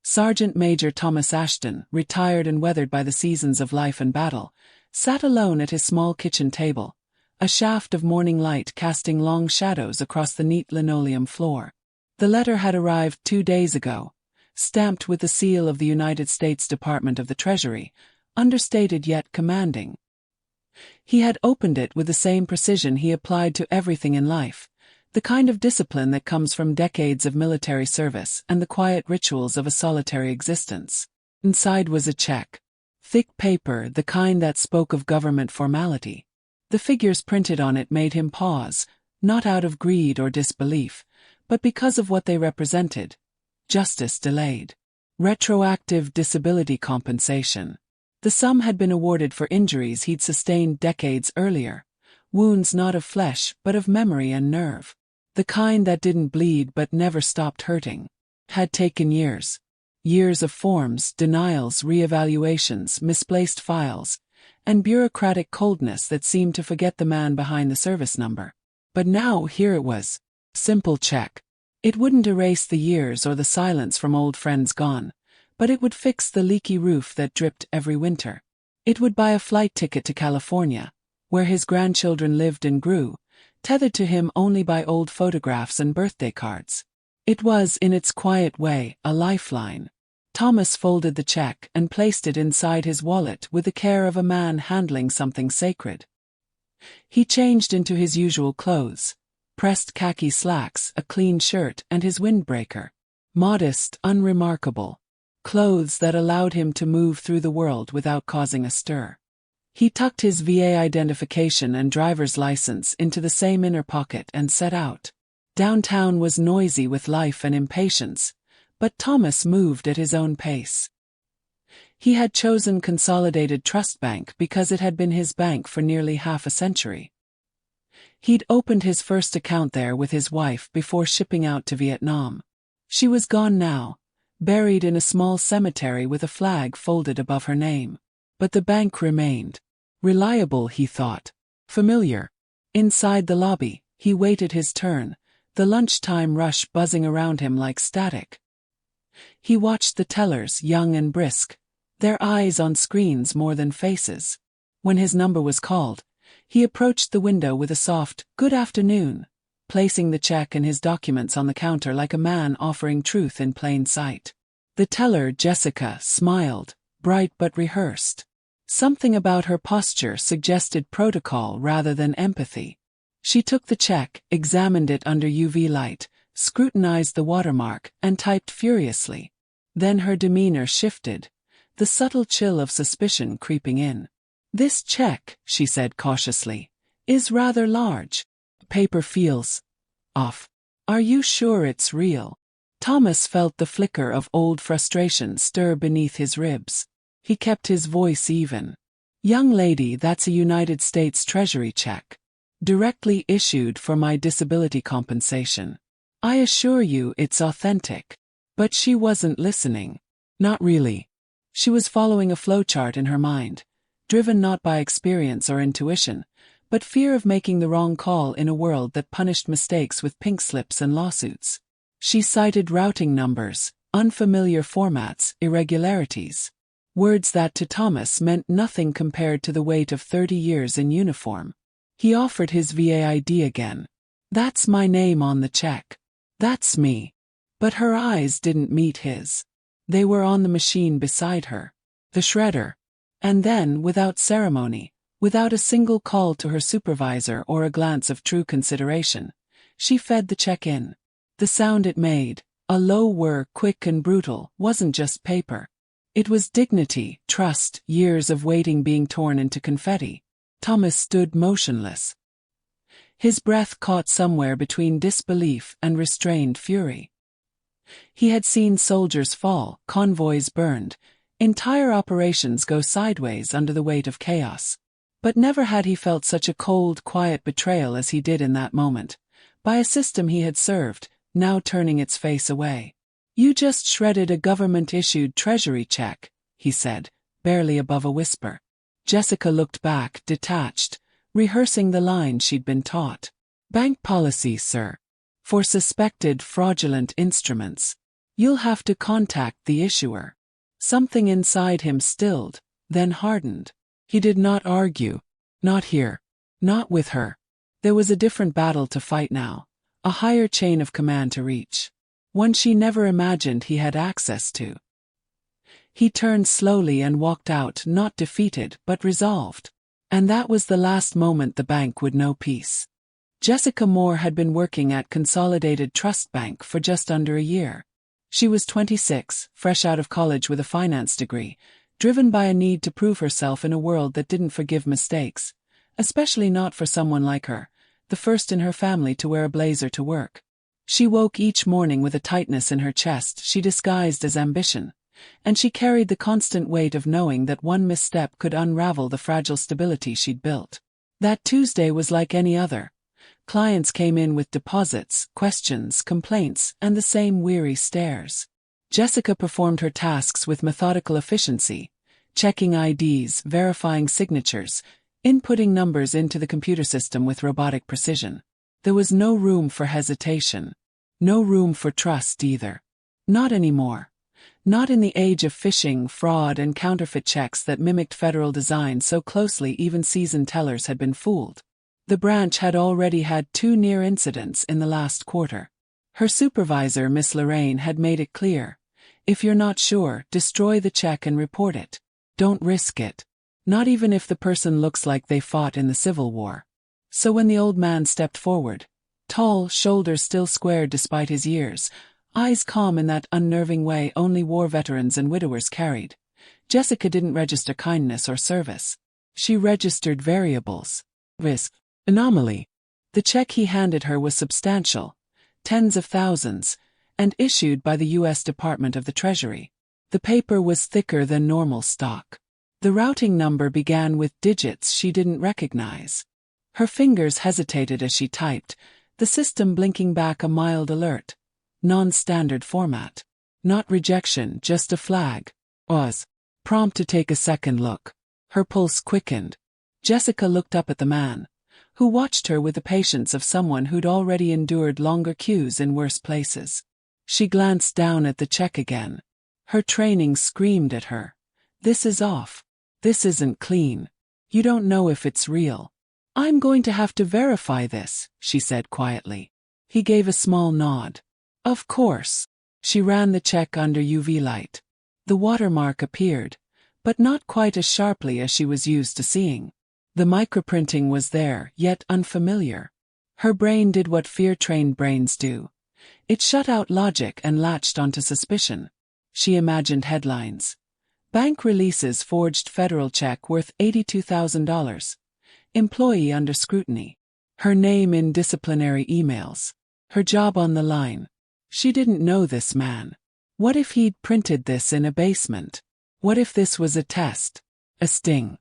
Sergeant Major Thomas Ashton, retired and weathered by the seasons of life and battle, sat alone at his small kitchen table, a shaft of morning light casting long shadows across the neat linoleum floor. The letter had arrived 2 days ago, stamped with the seal of the United States Department of the Treasury, understated yet commanding. He had opened it with the same precision he applied to everything in life, the kind of discipline that comes from decades of military service and the quiet rituals of a solitary existence. Inside was a check. Thick paper, the kind that spoke of government formality. The figures printed on it made him pause, not out of greed or disbelief, but because of what they represented. Justice delayed. Retroactive disability compensation. The sum had been awarded for injuries he'd sustained decades earlier, wounds not of flesh but of memory and nerve. The kind that didn't bleed but never stopped hurting. Had taken years. Years of forms, denials, re-evaluations, misplaced files, and bureaucratic coldness that seemed to forget the man behind the service number. But now here it was. Simple check. It wouldn't erase the years or the silence from old friends gone, but it would fix the leaky roof that dripped every winter. It would buy a flight ticket to California, where his grandchildren lived and grew, tethered to him only by old photographs and birthday cards. It was, in its quiet way, a lifeline. Thomas folded the check and placed it inside his wallet with the care of a man handling something sacred. He changed into his usual clothes, pressed khaki slacks, a clean shirt, and his windbreaker. Modest, unremarkable. Clothes that allowed him to move through the world without causing a stir. He tucked his VA identification and driver's license into the same inner pocket and set out. Downtown was noisy with life and impatience, but Thomas moved at his own pace. He had chosen Consolidated Trust Bank because it had been his bank for nearly half a century. He'd opened his first account there with his wife before shipping out to Vietnam. She was gone now, buried in a small cemetery with a flag folded above her name. But the bank remained. Reliable, he thought. Familiar. Inside the lobby, he waited his turn, the lunchtime rush buzzing around him like static. He watched the tellers, young and brisk, their eyes on screens more than faces. When his number was called, he approached the window with a soft, "Good afternoon," placing the check and his documents on the counter like a man offering truth in plain sight. The teller, Jessica, smiled, bright but rehearsed. Something about her posture suggested protocol rather than empathy. She took the check, examined it under UV light, scrutinized the watermark, and typed furiously. Then her demeanor shifted, the subtle chill of suspicion creeping in. "This check," she said cautiously, "is rather large. Paper feels off. Are you sure it's real?" Thomas felt the flicker of old frustration stir beneath his ribs. He kept his voice even. "Young lady, that's a United States Treasury check. Directly issued for my disability compensation. I assure you it's authentic." But she wasn't listening. Not really. She was following a flowchart in her mind, driven not by experience or intuition, but fear of making the wrong call in a world that punished mistakes with pink slips and lawsuits. She cited routing numbers, unfamiliar formats, irregularities. Words that to Thomas meant nothing compared to the weight of 30 years in uniform. He offered his VA ID again. "That's my name on the check. That's me." But her eyes didn't meet his. They were on the machine beside her. The shredder. And then, without ceremony, without a single call to her supervisor or a glance of true consideration, she fed the check in. The sound it made, a low whir, quick and brutal, wasn't just paper. It was dignity, trust, years of waiting being torn into confetti. Thomas stood motionless. His breath caught somewhere between disbelief and restrained fury. He had seen soldiers fall, convoys burned, entire operations go sideways under the weight of chaos. But never had he felt such a cold, quiet betrayal as he did in that moment, by a system he had served, now turning its face away. "You just shredded a government-issued Treasury check," he said, barely above a whisper. Jessica looked back, detached, rehearsing the line she'd been taught. "Bank policy, sir. For suspected fraudulent instruments." You'll have to contact the issuer. Something inside him stilled, then hardened. He did not argue. Not here. Not with her. There was a different battle to fight now, a higher chain of command to reach, one she never imagined he had access to. He turned slowly and walked out, not defeated but resolved. And that was the last moment the bank would know peace. Jessica Moore had been working at Consolidated Trust Bank for just under a year. She was 26, fresh out of college with a finance degree, driven by a need to prove herself in a world that didn't forgive mistakes, especially not for someone like her, the first in her family to wear a blazer to work. She woke each morning with a tightness in her chest she disguised as ambition, and she carried the constant weight of knowing that one misstep could unravel the fragile stability she'd built. That Tuesday was like any other. Clients came in with deposits, questions, complaints, and the same weary stares. Jessica performed her tasks with methodical efficiency, checking IDs, verifying signatures, inputting numbers into the computer system with robotic precision. There was no room for hesitation. No room for trust either. Not anymore. Not in the age of phishing, fraud, and counterfeit checks that mimicked federal design so closely even seasoned tellers had been fooled. The branch had already had 2 near incidents in the last quarter. Her supervisor, Miss Lorraine, had made it clear. If you're not sure, destroy the check and report it. Don't risk it. Not even if the person looks like they fought in the Civil War. So when the old man stepped forward, tall, shoulders still squared despite his years, eyes calm in that unnerving way only war veterans and widowers carried, Jessica didn't register kindness or service. She registered variables. Risk. Anomaly. The check he handed her was substantial, tens of thousands, and issued by the U.S. Department of the Treasury. The paper was thicker than normal stock. The routing number began with digits she didn't recognize. Her fingers hesitated as she typed, the system blinking back a mild alert. Non-standard format. Not rejection, just a flag. Was. Prompt to take a second look. Her pulse quickened. Jessica looked up at the man, who watched her with the patience of someone who'd already endured longer queues in worse places. She glanced down at the check again. Her training screamed at her. This is off. This isn't clean. You don't know if it's real. I'm going to have to verify this, she said quietly. He gave a small nod. Of course. She ran the check under UV light. The watermark appeared, but not quite as sharply as she was used to seeing. The microprinting was there, yet unfamiliar. Her brain did what fear-trained brains do. It shut out logic and latched onto suspicion. She imagined headlines. Bank releases forged federal check worth $82,000. Employee under scrutiny. Her name in disciplinary emails. Her job on the line. She didn't know this man. What if he'd printed this in a basement? What if this was a test? A sting?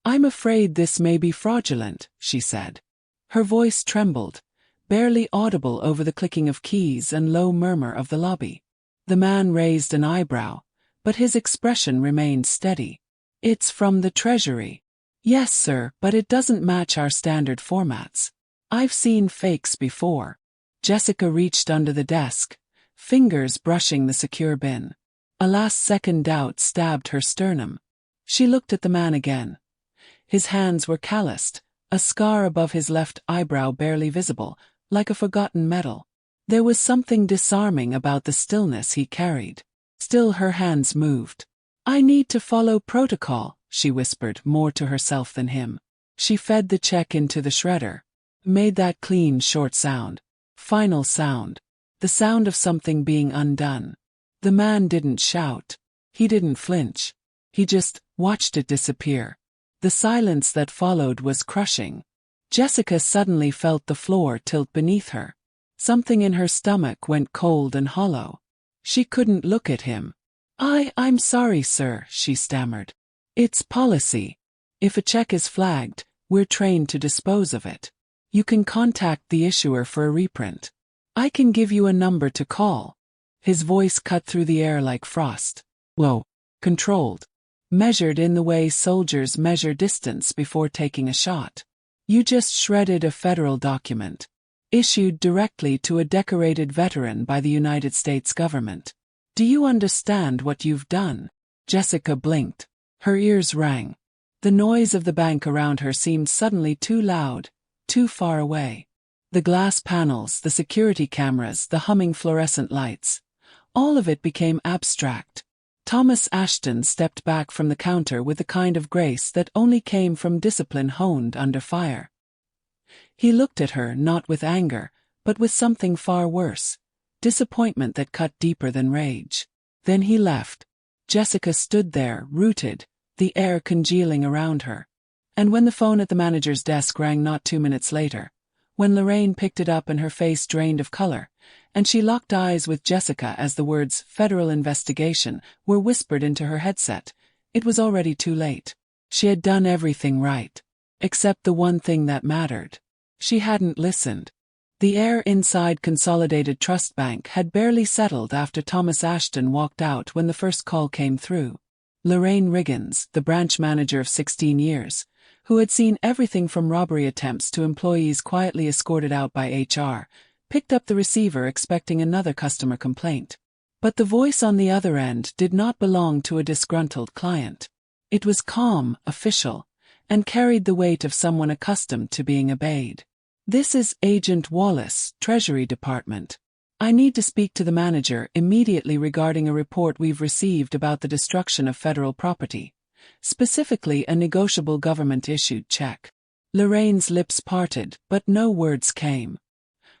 I'm afraid this may be fraudulent, she said. Her voice trembled, barely audible over the clicking of keys and low murmur of the lobby. The man raised an eyebrow, but his expression remained steady. It's from the Treasury. Yes, sir, but it doesn't match our standard formats. I've seen fakes before. Jessica reached under the desk, fingers brushing the secure bin. A last-second doubt stabbed her sternum. She looked at the man again. His hands were calloused, a scar above his left eyebrow barely visible, like a forgotten medal. There was something disarming about the stillness he carried. Still her hands moved. I need to follow protocol, she whispered, more to herself than him. She fed the check into the shredder. Made that clean, short sound. Final sound. The sound of something being undone. The man didn't shout. He didn't flinch. He just watched it disappear. The silence that followed was crushing. Jessica suddenly felt the floor tilt beneath her. Something in her stomach went cold and hollow. She couldn't look at him. I'm sorry, sir, she stammered. It's policy. If a check is flagged, we're trained to dispose of it. You can contact the issuer for a reprint. I can give you a number to call. His voice cut through the air like frost. Low. Controlled. Measured in the way soldiers measure distance before taking a shot. You just shredded a federal document. issued directly to a decorated veteran by the United States government. Do you understand what you've done? Jessica blinked. Her ears rang. The noise of the bank around her seemed suddenly too loud, too far away. The glass panels, the security cameras, the humming fluorescent lights. All of it became abstract. Thomas Ashton stepped back from the counter with the kind of grace that only came from discipline honed under fire. He looked at her not with anger, but with something far worse, disappointment that cut deeper than rage. Then he left. Jessica stood there, rooted, the air congealing around her. And when the phone at the manager's desk rang not 2 minutes later, when Lorraine picked it up and her face drained of color, and she locked eyes with Jessica as the words "federal investigation" were whispered into her headset, it was already too late. She had done everything right. Except the one thing that mattered. She hadn't listened. The air inside Consolidated Trust Bank had barely settled after Thomas Ashton walked out when the first call came through. Lorraine Riggins, the branch manager of 16 years, who had seen everything from robbery attempts to employees quietly escorted out by HR, picked up the receiver expecting another customer complaint. But the voice on the other end did not belong to a disgruntled client. It was calm, official, and carried the weight of someone accustomed to being obeyed. This is Agent Wallace, Treasury Department. I need to speak to the manager immediately regarding a report we've received about the destruction of federal property, specifically a negotiable government-issued check. Lorraine's lips parted, but no words came.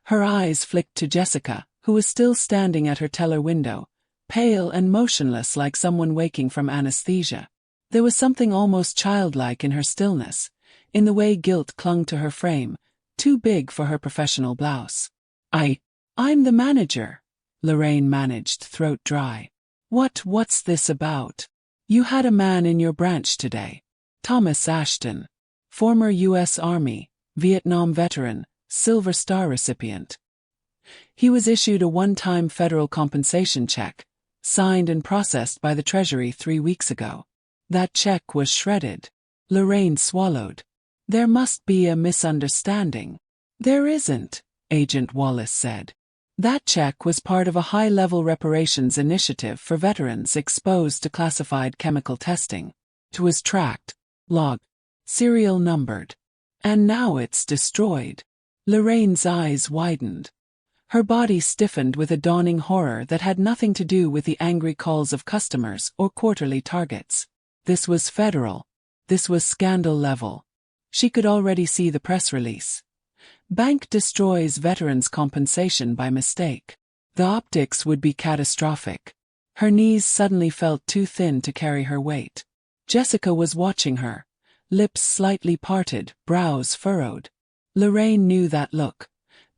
Her eyes flicked to Jessica, who was still standing at her teller window, pale and motionless like someone waking from anesthesia. There was something almost childlike in her stillness, in the way guilt clung to her frame, too big for her professional blouse. I'm the manager, Lorraine managed, throat dry. What's this about? You had a man in your branch today. Thomas Ashton. Former U.S. Army, Vietnam veteran, Silver Star recipient. He was issued a one-time federal compensation check, signed and processed by the Treasury 3 weeks ago. That check was shredded. Lorraine swallowed. There must be a misunderstanding. There isn't, Agent Wallace said. That check was part of a high-level reparations initiative for veterans exposed to classified chemical testing. It was tracked, logged, serial numbered. And now it's destroyed. Lorraine's eyes widened. Her body stiffened with a dawning horror that had nothing to do with the angry calls of customers or quarterly targets. This was federal. This was scandal level. She could already see the press release. Bank destroys veterans' compensation by mistake. The optics would be catastrophic. Her knees suddenly felt too thin to carry her weight. Jessica was watching her, lips slightly parted, brows furrowed. Lorraine knew that look.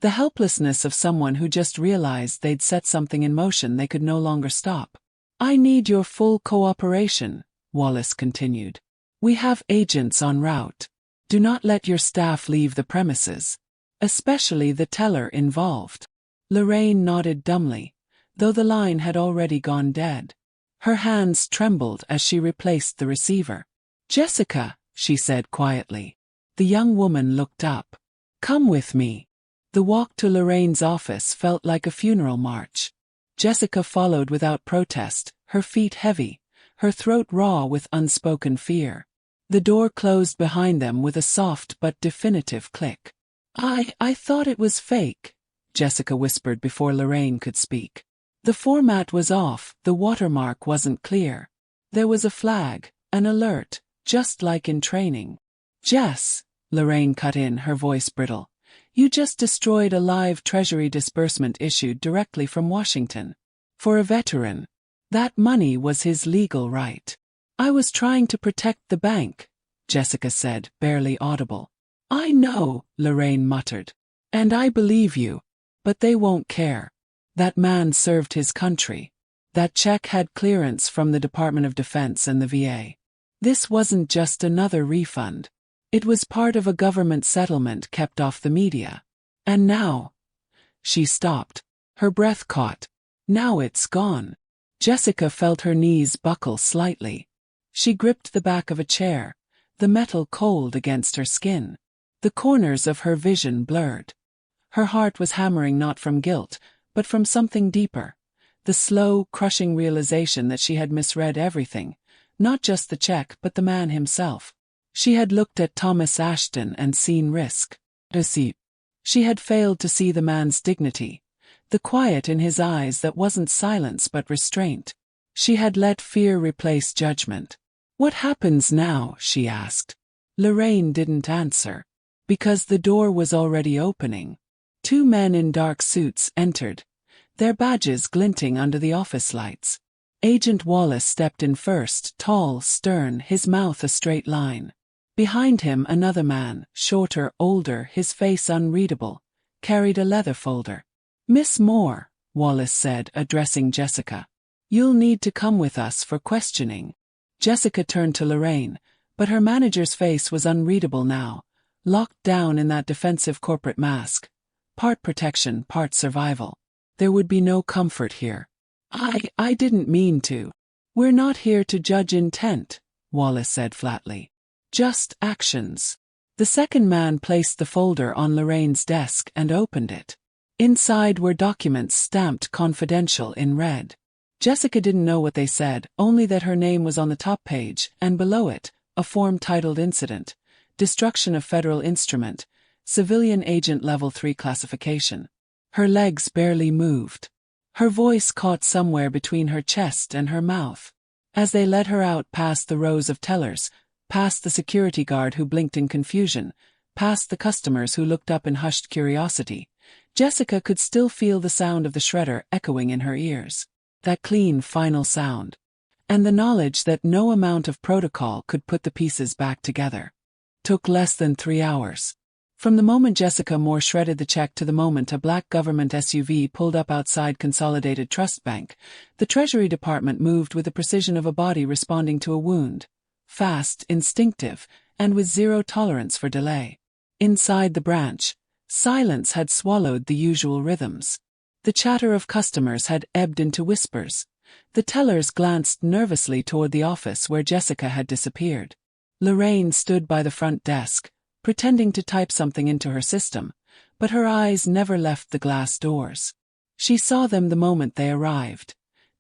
The helplessness of someone who just realized they'd set something in motion they could no longer stop. I need your full cooperation, Wallace continued. We have agents en route. Do not let your staff leave the premises. Especially the teller involved. Lorraine nodded dumbly, though the line had already gone dead. Her hands trembled as she replaced the receiver. Jessica, she said quietly. The young woman looked up. Come with me. The walk to Lorraine's office felt like a funeral march. Jessica followed without protest, her feet heavy, her throat raw with unspoken fear. The door closed behind them with a soft but definitive click. I thought it was fake, Jessica whispered before Lorraine could speak. The format was off, the watermark wasn't clear. There was a flag, an alert, just like in training. Jess, Lorraine cut in, her voice brittle. You just destroyed a live Treasury disbursement issued directly from Washington. For a veteran. That money was his legal right. I was trying to protect the bank, Jessica said, barely audible. I know, Lorraine muttered. And I believe you. But they won't care. That man served his country. That check had clearance from the Department of Defense and the VA. This wasn't just another refund. It was part of a government settlement kept off the media. And now... She stopped. Her breath caught. Now it's gone. Jessica felt her knees buckle slightly. She gripped the back of a chair, the metal cold against her skin. The corners of her vision blurred. Her heart was hammering not from guilt, but from something deeper. The slow, crushing realization that she had misread everything, not just the check but the man himself. She had looked at Thomas Ashton and seen risk. Deceit. She had failed to see the man's dignity, the quiet in his eyes that wasn't silence but restraint. She had let fear replace judgment. "What happens now?" she asked. Lorraine didn't answer, because the door was already opening. Two men in dark suits entered, their badges glinting under the office lights. Agent Wallace stepped in first, tall, stern, his mouth a straight line. Behind him another man, shorter, older, his face unreadable, carried a leather folder. "Miss Moore," Wallace said, addressing Jessica. "You'll need to come with us for questioning." Jessica turned to Lorraine, but her manager's face was unreadable now, locked down in that defensive corporate mask. Part protection, part survival. There would be no comfort here. I didn't mean to." "We're not here to judge intent," Wallace said flatly. "Just actions." The second man placed the folder on Lorraine's desk and opened it. Inside were documents stamped confidential in red. Jessica didn't know what they said, only that her name was on the top page, and below it, a form titled Incident, Destruction of Federal Instrument, Civilian Agent Level 3 Classification. Her legs barely moved. Her voice caught somewhere between her chest and her mouth. As they led her out past the rows of tellers, past the security guard who blinked in confusion, past the customers who looked up in hushed curiosity, Jessica could still feel the sound of the shredder echoing in her ears. That clean, final sound. And the knowledge that no amount of protocol could put the pieces back together. Took less than 3 hours. From the moment Jessica Moore shredded the check to the moment a black government SUV pulled up outside Consolidated Trust Bank, the Treasury Department moved with the precision of a body responding to a wound. Fast, instinctive, and with zero tolerance for delay. Inside the branch, silence had swallowed the usual rhythms. The chatter of customers had ebbed into whispers. The tellers glanced nervously toward the office where Jessica had disappeared. Lorraine stood by the front desk, pretending to type something into her system, but her eyes never left the glass doors. She saw them the moment they arrived.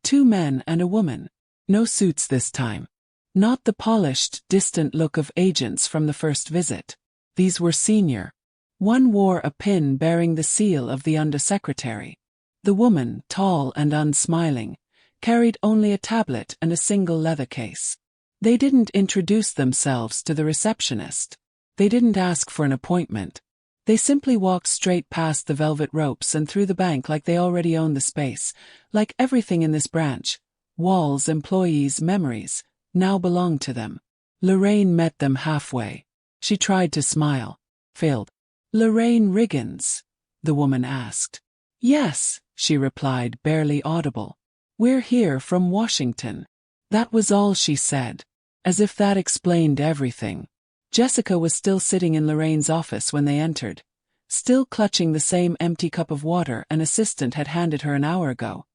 2 men and a woman. No suits this time. Not the polished, distant look of agents from the first visit. These were senior. One wore a pin bearing the seal of the undersecretary. The woman, tall and unsmiling, carried only a tablet and a single leather case. They didn't introduce themselves to the receptionist. They didn't ask for an appointment. They simply walked straight past the velvet ropes and through the bank like they already owned the space, like everything in this branch, walls, employees, memories, now belonged to them. Lorraine met them halfway. She tried to smile. Failed. "Lorraine Riggins?" the woman asked. "Yes," she replied, barely audible. "We're here from Washington." That was all she said. As if that explained everything. Jessica was still sitting in Lorraine's office when they entered, still clutching the same empty cup of water an assistant had handed her an hour ago,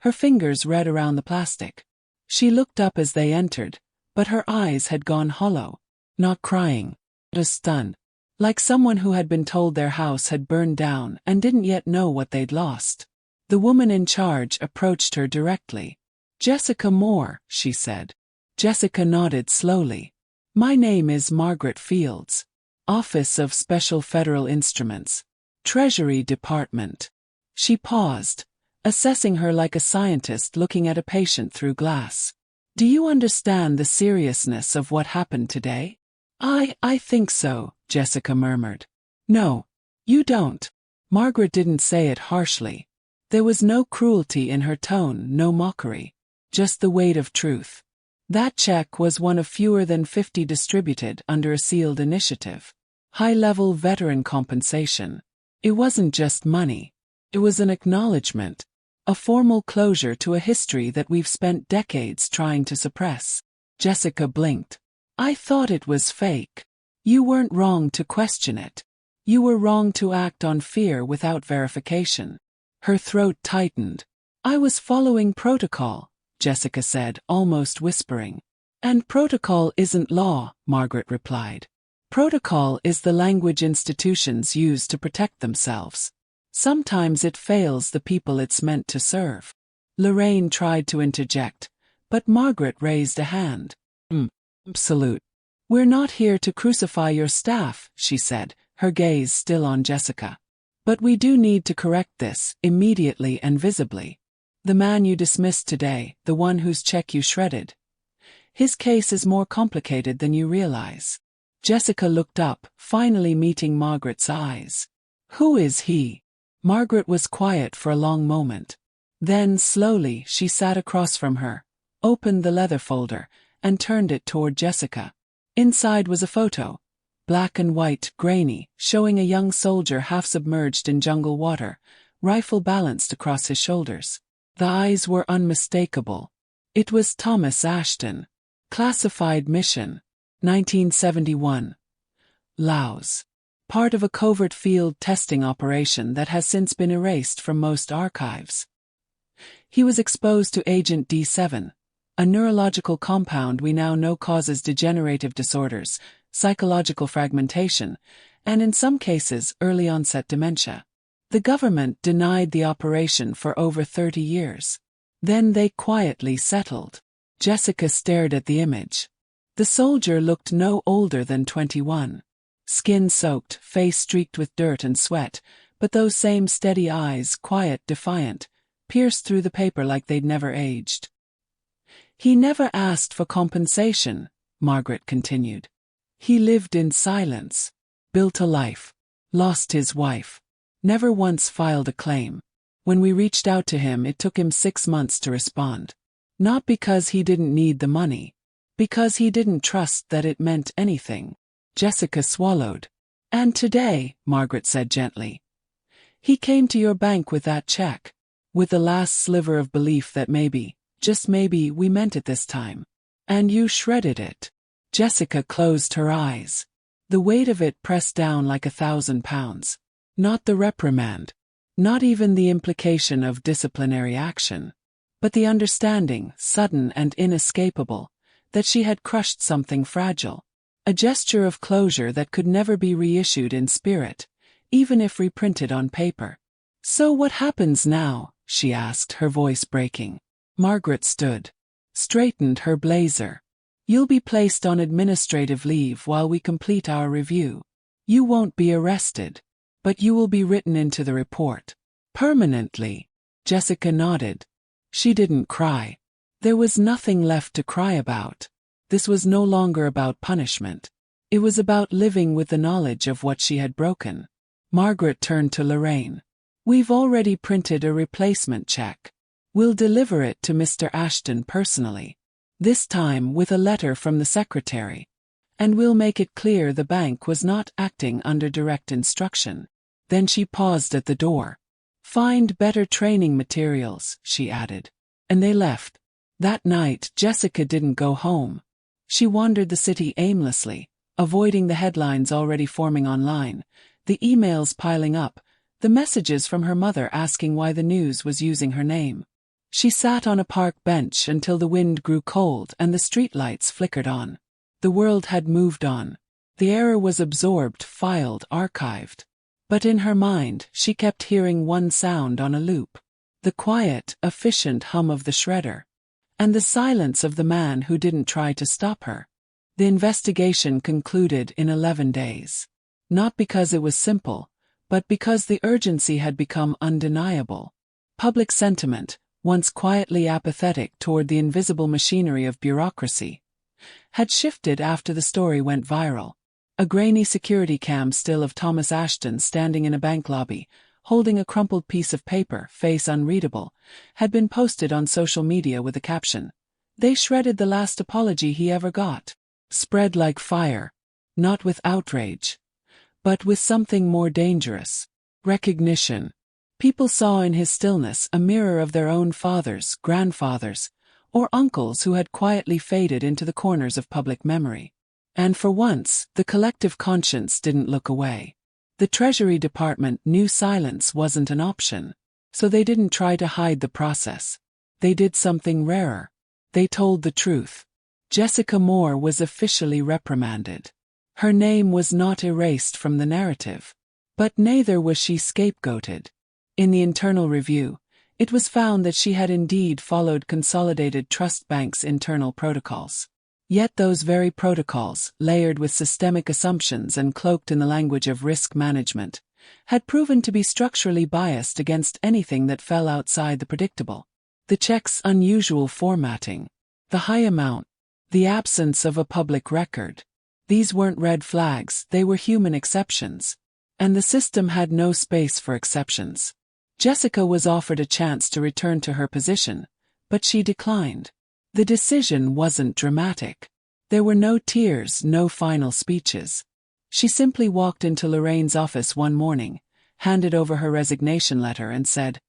her fingers red around the plastic. She looked up as they entered, but her eyes had gone hollow. Not crying, just stunned. Like someone who had been told their house had burned down and didn't yet know what they'd lost. The woman in charge approached her directly. "Jessica Moore," she said. Jessica nodded slowly. "My name is Margaret Fields. Office of Special Federal Instruments. Treasury Department." She paused, assessing her like a scientist looking at a patient through glass. "Do you understand the seriousness of what happened today?" I think so," Jessica murmured. "No, you don't." Margaret didn't say it harshly. There was no cruelty in her tone, no mockery. Just the weight of truth. That check was one of fewer than 50 distributed under a sealed initiative. High-level veteran compensation. It wasn't just money. It was an acknowledgement. A formal closure to a history that we've spent decades trying to suppress. Jessica blinked. "I thought it was fake." "You weren't wrong to question it. You were wrong to act on fear without verification." Her throat tightened. "I was following protocol," Jessica said, almost whispering. "And protocol isn't law," Margaret replied. "Protocol is the language institutions use to protect themselves." Sometimes it fails the people it's meant to serve. Lorraine tried to interject, but Margaret raised a hand. Absolute. We're not here to crucify your staff, she said, her gaze still on Jessica. But we do need to correct this, immediately and visibly. The man you dismissed today, the one whose check you shredded. His case is more complicated than you realize. Jessica looked up, finally meeting Margaret's eyes. Who is he? Margaret was quiet for a long moment. Then, slowly, she sat across from her, opened the leather folder, and turned it toward Jessica. Inside was a photo, black and white, grainy, showing a young soldier half submerged in jungle water, rifle balanced across his shoulders. The eyes were unmistakable. It was Thomas Ashton. Classified mission. 1971. Laos. Part of a covert field testing operation that has since been erased from most archives. He was exposed to Agent D7, a neurological compound we now know causes degenerative disorders, psychological fragmentation, and in some cases early-onset dementia. The government denied the operation for over 30 years. Then they quietly settled. Jessica stared at the image. The soldier looked no older than 21. Skin soaked, face streaked with dirt and sweat, but those same steady eyes, quiet, defiant, pierced through the paper like they'd never aged. He never asked for compensation, Margaret continued. He lived in silence, built a life, lost his wife, never once filed a claim. When we reached out to him, it took him 6 months to respond. Not because he didn't need the money, because he didn't trust that it meant anything. Jessica swallowed. And today, Margaret said gently, he came to your bank with that check, with the last sliver of belief that maybe, just maybe, we meant it this time. And you shredded it. Jessica closed her eyes. The weight of it pressed down like 1,000 pounds. Not the reprimand. Not even the implication of disciplinary action. But the understanding, sudden and inescapable, that she had crushed something fragile. A gesture of closure that could never be reissued in spirit, even if reprinted on paper. So what happens now? She asked, her voice breaking. Margaret stood. Straightened her blazer. You'll be placed on administrative leave while we complete our review. You won't be arrested. But you will be written into the report. Permanently. Jessica nodded. She didn't cry. There was nothing left to cry about. This was no longer about punishment. It was about living with the knowledge of what she had broken. Margaret turned to Lorraine. We've already printed a replacement check. We'll deliver it to Mr. Ashton personally. This time with a letter from the secretary. And we'll make it clear the bank was not acting under direct instruction. Then she paused at the door. Find better training materials, she added. And they left. That night, Jessica didn't go home. She wandered the city aimlessly, avoiding the headlines already forming online, the emails piling up, the messages from her mother asking why the news was using her name. She sat on a park bench until the wind grew cold and the streetlights flickered on. The world had moved on. The error was absorbed, filed, archived. But in her mind, she kept hearing one sound on a loop. The quiet, efficient hum of the shredder. And the silence of the man who didn't try to stop her. The investigation concluded in 11 days. Not because it was simple, but because the urgency had become undeniable. Public sentiment, once quietly apathetic toward the invisible machinery of bureaucracy, had shifted after the story went viral. A grainy security cam still of Thomas Ashton standing in a bank lobby, holding a crumpled piece of paper, face unreadable, had been posted on social media with the caption, "They shredded the last apology he ever got." Spread like fire. Not with outrage, but with something more dangerous. Recognition. People saw in his stillness a mirror of their own fathers, grandfathers, or uncles who had quietly faded into the corners of public memory. And for once, the collective conscience didn't look away. The Treasury Department knew silence wasn't an option, so they didn't try to hide the process. They did something rarer. They told the truth. Jessica Moore was officially reprimanded. Her name was not erased from the narrative. But neither was she scapegoated. In the internal review, it was found that she had indeed followed Consolidated Trust Bank's internal protocols. Yet those very protocols, layered with systemic assumptions and cloaked in the language of risk management, had proven to be structurally biased against anything that fell outside the predictable. The check's unusual formatting, the high amount, the absence of a public record. These weren't red flags, they were human exceptions. And the system had no space for exceptions. Jessica was offered a chance to return to her position, but she declined. The decision wasn't dramatic. There were no tears, no final speeches. She simply walked into Lorraine's office one morning, handed over her resignation letter and said,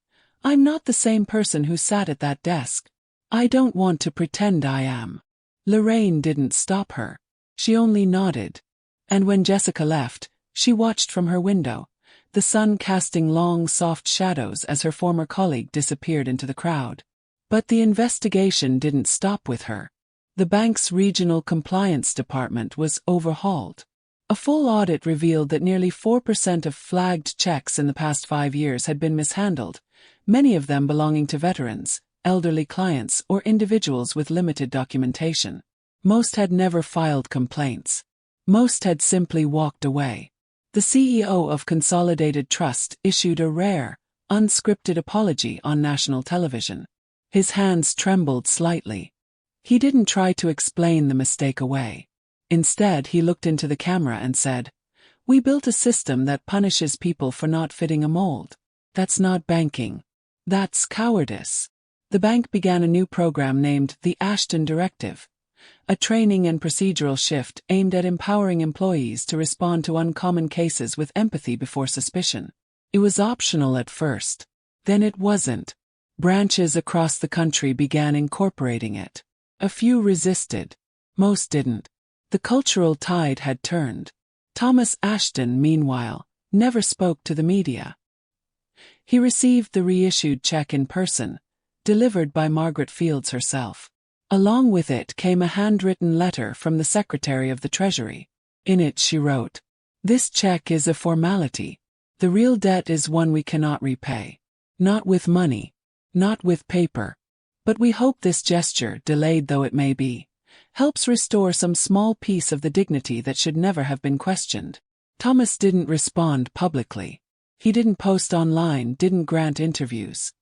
"I'm not the same person who sat at that desk. I don't want to pretend I am." Lorraine didn't stop her. She only nodded. And when Jessica left, she watched from her window, the sun casting long, soft shadows as her former colleague disappeared into the crowd. But the investigation didn't stop with her. The bank's regional compliance department was overhauled. A full audit revealed that nearly 4% of flagged checks in the past 5 years had been mishandled, many of them belonging to veterans, elderly clients, or individuals with limited documentation. Most had never filed complaints. Most had simply walked away. The CEO of Consolidated Trust issued a rare, unscripted apology on national television. His hands trembled slightly. He didn't try to explain the mistake away. Instead, he looked into the camera and said, "We built a system that punishes people for not fitting a mold. That's not banking. That's cowardice." The bank began a new program named the Ashton Directive, a training and procedural shift aimed at empowering employees to respond to uncommon cases with empathy before suspicion. It was optional at first. Then it wasn't. Branches across the country began incorporating it. A few resisted. Most didn't. The cultural tide had turned. Thomas Ashton, meanwhile, never spoke to the media. He received the reissued check in person, delivered by Margaret Fields herself. Along with it came a handwritten letter from the Secretary of the Treasury. In it she wrote, "This check is a formality. The real debt is one we cannot repay. Not with money, not with paper. But we hope this gesture, delayed though it may be, helps restore some small piece of the dignity that should never have been questioned." Thomas didn't respond publicly. He didn't post online, didn't grant interviews.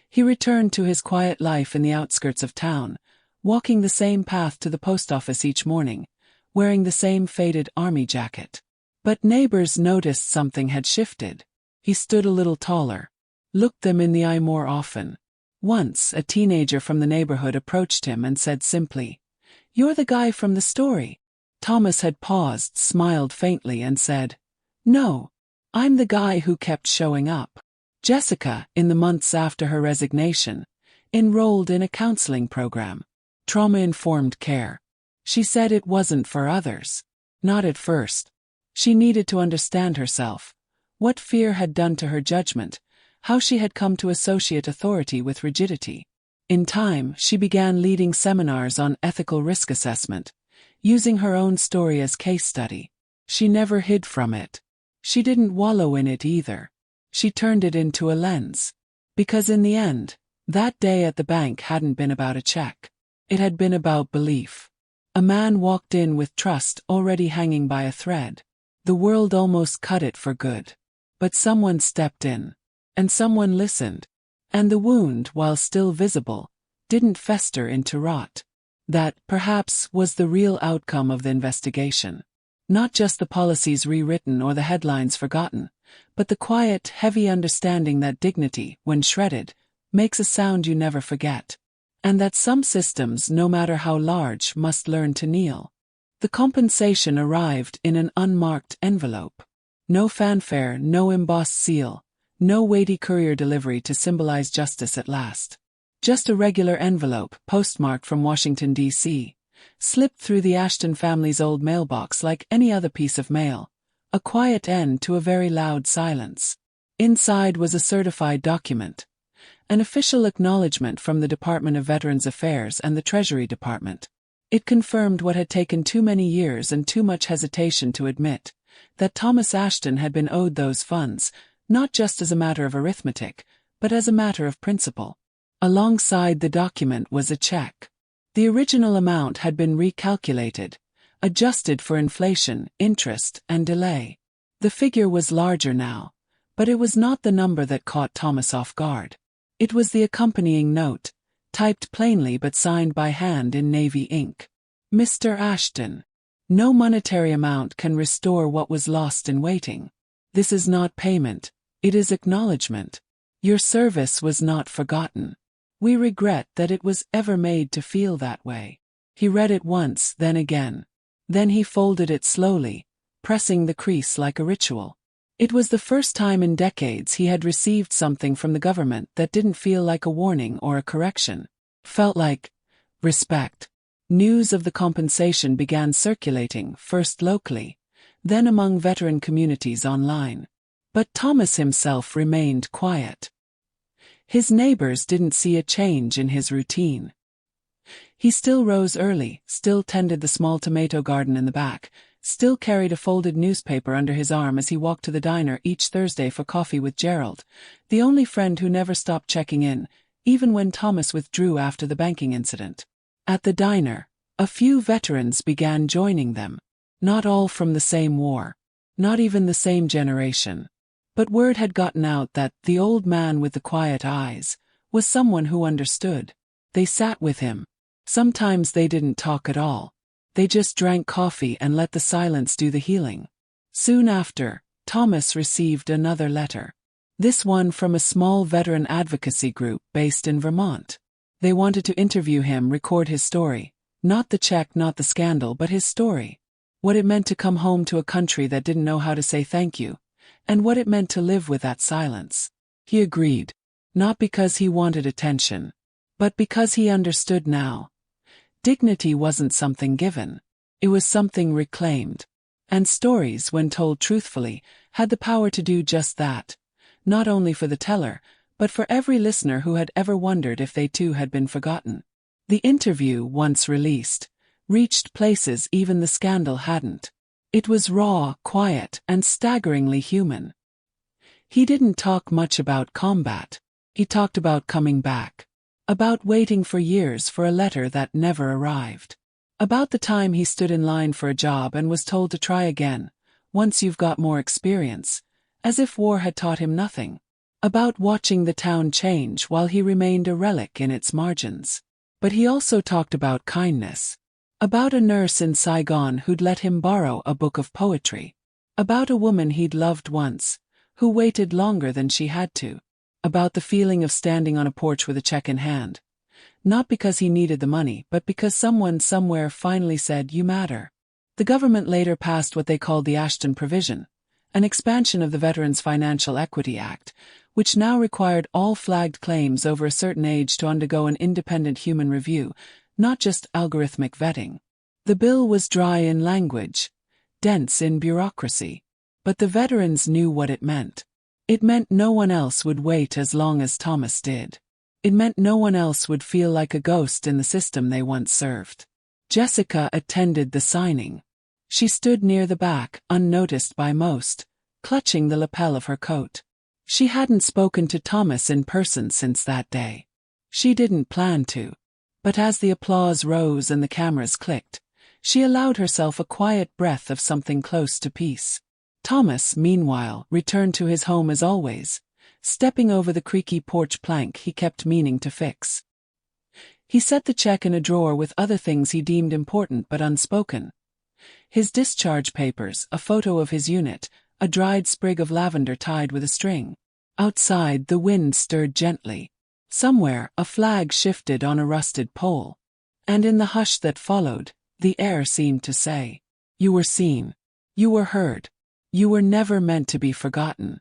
He returned to his quiet life in the outskirts of town, walking the same path to the post office each morning, wearing the same faded army jacket. But neighbors noticed something had shifted. He stood a little taller, looked them in the eye more often. Once, a teenager from the neighborhood approached him and said simply, "You're the guy from the story." Thomas had paused, smiled faintly and said, "No, I'm the guy who kept showing up." Jessica, in the months after her resignation, enrolled in a counseling program. Trauma-informed care. She said it wasn't for others. Not at first. She needed to understand herself, what fear had done to her judgment, how she had come to associate authority with rigidity. In time, she began leading seminars on ethical risk assessment, using her own story as case study. She never hid from it. She didn't wallow in it either. She turned it into a lens. Because in the end, that day at the bank hadn't been about a check. It had been about belief. A man walked in with trust already hanging by a thread. The world almost cut it for good. But someone stepped in. And someone listened. And the wound, while still visible, didn't fester into rot. That, perhaps, was the real outcome of the investigation. Not just the policies rewritten or the headlines forgotten, but the quiet, heavy understanding that dignity, when shredded, makes a sound you never forget. And that some systems, no matter how large, must learn to kneel. The compensation arrived in an unmarked envelope. No fanfare, no embossed seal, no weighty courier delivery to symbolize justice at last. Just a regular envelope, postmarked from Washington, D.C., slipped through the Ashton family's old mailbox like any other piece of mail, a quiet end to a very loud silence. Inside was a certified document, an official acknowledgement from the Department of Veterans Affairs and the Treasury Department. It confirmed what had taken too many years and too much hesitation to admit, that Thomas Ashton had been owed those funds, not just as a matter of arithmetic, but as a matter of principle. Alongside the document was a check. The original amount had been recalculated, adjusted for inflation, interest, and delay. The figure was larger now, but it was not the number that caught Thomas off guard. It was the accompanying note, typed plainly but signed by hand in navy ink. Mr. Ashton, no monetary amount can restore what was lost in waiting. This is not payment, it is acknowledgement. Your service was not forgotten. We regret that it was ever made to feel that way. He read it once, then again. Then he folded it slowly, pressing the crease like a ritual. It was the first time in decades he had received something from the government that didn't feel like a warning or a correction. Felt like respect. News of the compensation began circulating, first locally, then among veteran communities online. But Thomas himself remained quiet. His neighbors didn't see a change in his routine. He still rose early, still tended the small tomato garden in the back, still carried a folded newspaper under his arm as he walked to the diner each Thursday for coffee with Gerald, the only friend who never stopped checking in, even when Thomas withdrew after the banking incident. At the diner, a few veterans began joining them. Not all from the same war. Not even the same generation. But word had gotten out that the old man with the quiet eyes was someone who understood. They sat with him. Sometimes they didn't talk at all. They just drank coffee and let the silence do the healing. Soon after, Thomas received another letter. This one from a small veteran advocacy group based in Vermont. They wanted to interview him, record his story. Not the check, not the scandal, but his story. What it meant to come home to a country that didn't know how to say thank you, and what it meant to live with that silence. He agreed. Not because he wanted attention, but because he understood now. Dignity wasn't something given. It was something reclaimed. And stories, when told truthfully, had the power to do just that. Not only for the teller, but for every listener who had ever wondered if they too had been forgotten. The interview, once released, reached places even the scandal hadn't. It was raw, quiet, and staggeringly human. He didn't talk much about combat. He talked about coming back. About waiting for years for a letter that never arrived. About the time he stood in line for a job and was told to try again, once you've got more experience, as if war had taught him nothing. About watching the town change while he remained a relic in its margins. But he also talked about kindness. About a nurse in Saigon who'd let him borrow a book of poetry. About a woman he'd loved once, who waited longer than she had to. About the feeling of standing on a porch with a check in hand. Not because he needed the money, but because someone somewhere finally said, "You matter." The government later passed what they called the Ashton Provision, an expansion of the Veterans Financial Equity Act, which now required all flagged claims over a certain age to undergo an independent human review, not just algorithmic vetting. The bill was dry in language, dense in bureaucracy, but the veterans knew what it meant. It meant no one else would wait as long as Thomas did. It meant no one else would feel like a ghost in the system they once served. Jessica attended the signing. She stood near the back, unnoticed by most, clutching the lapel of her coat. She hadn't spoken to Thomas in person since that day. She didn't plan to. But as the applause rose and the cameras clicked, she allowed herself a quiet breath of something close to peace. Thomas, meanwhile, returned to his home as always, stepping over the creaky porch plank he kept meaning to fix. He set the check in a drawer with other things he deemed important but unspoken. His discharge papers, a photo of his unit, a dried sprig of lavender tied with a string. Outside, the wind stirred gently. Somewhere, a flag shifted on a rusted pole. And in the hush that followed, the air seemed to say, "You were seen. You were heard. You were never meant to be forgotten."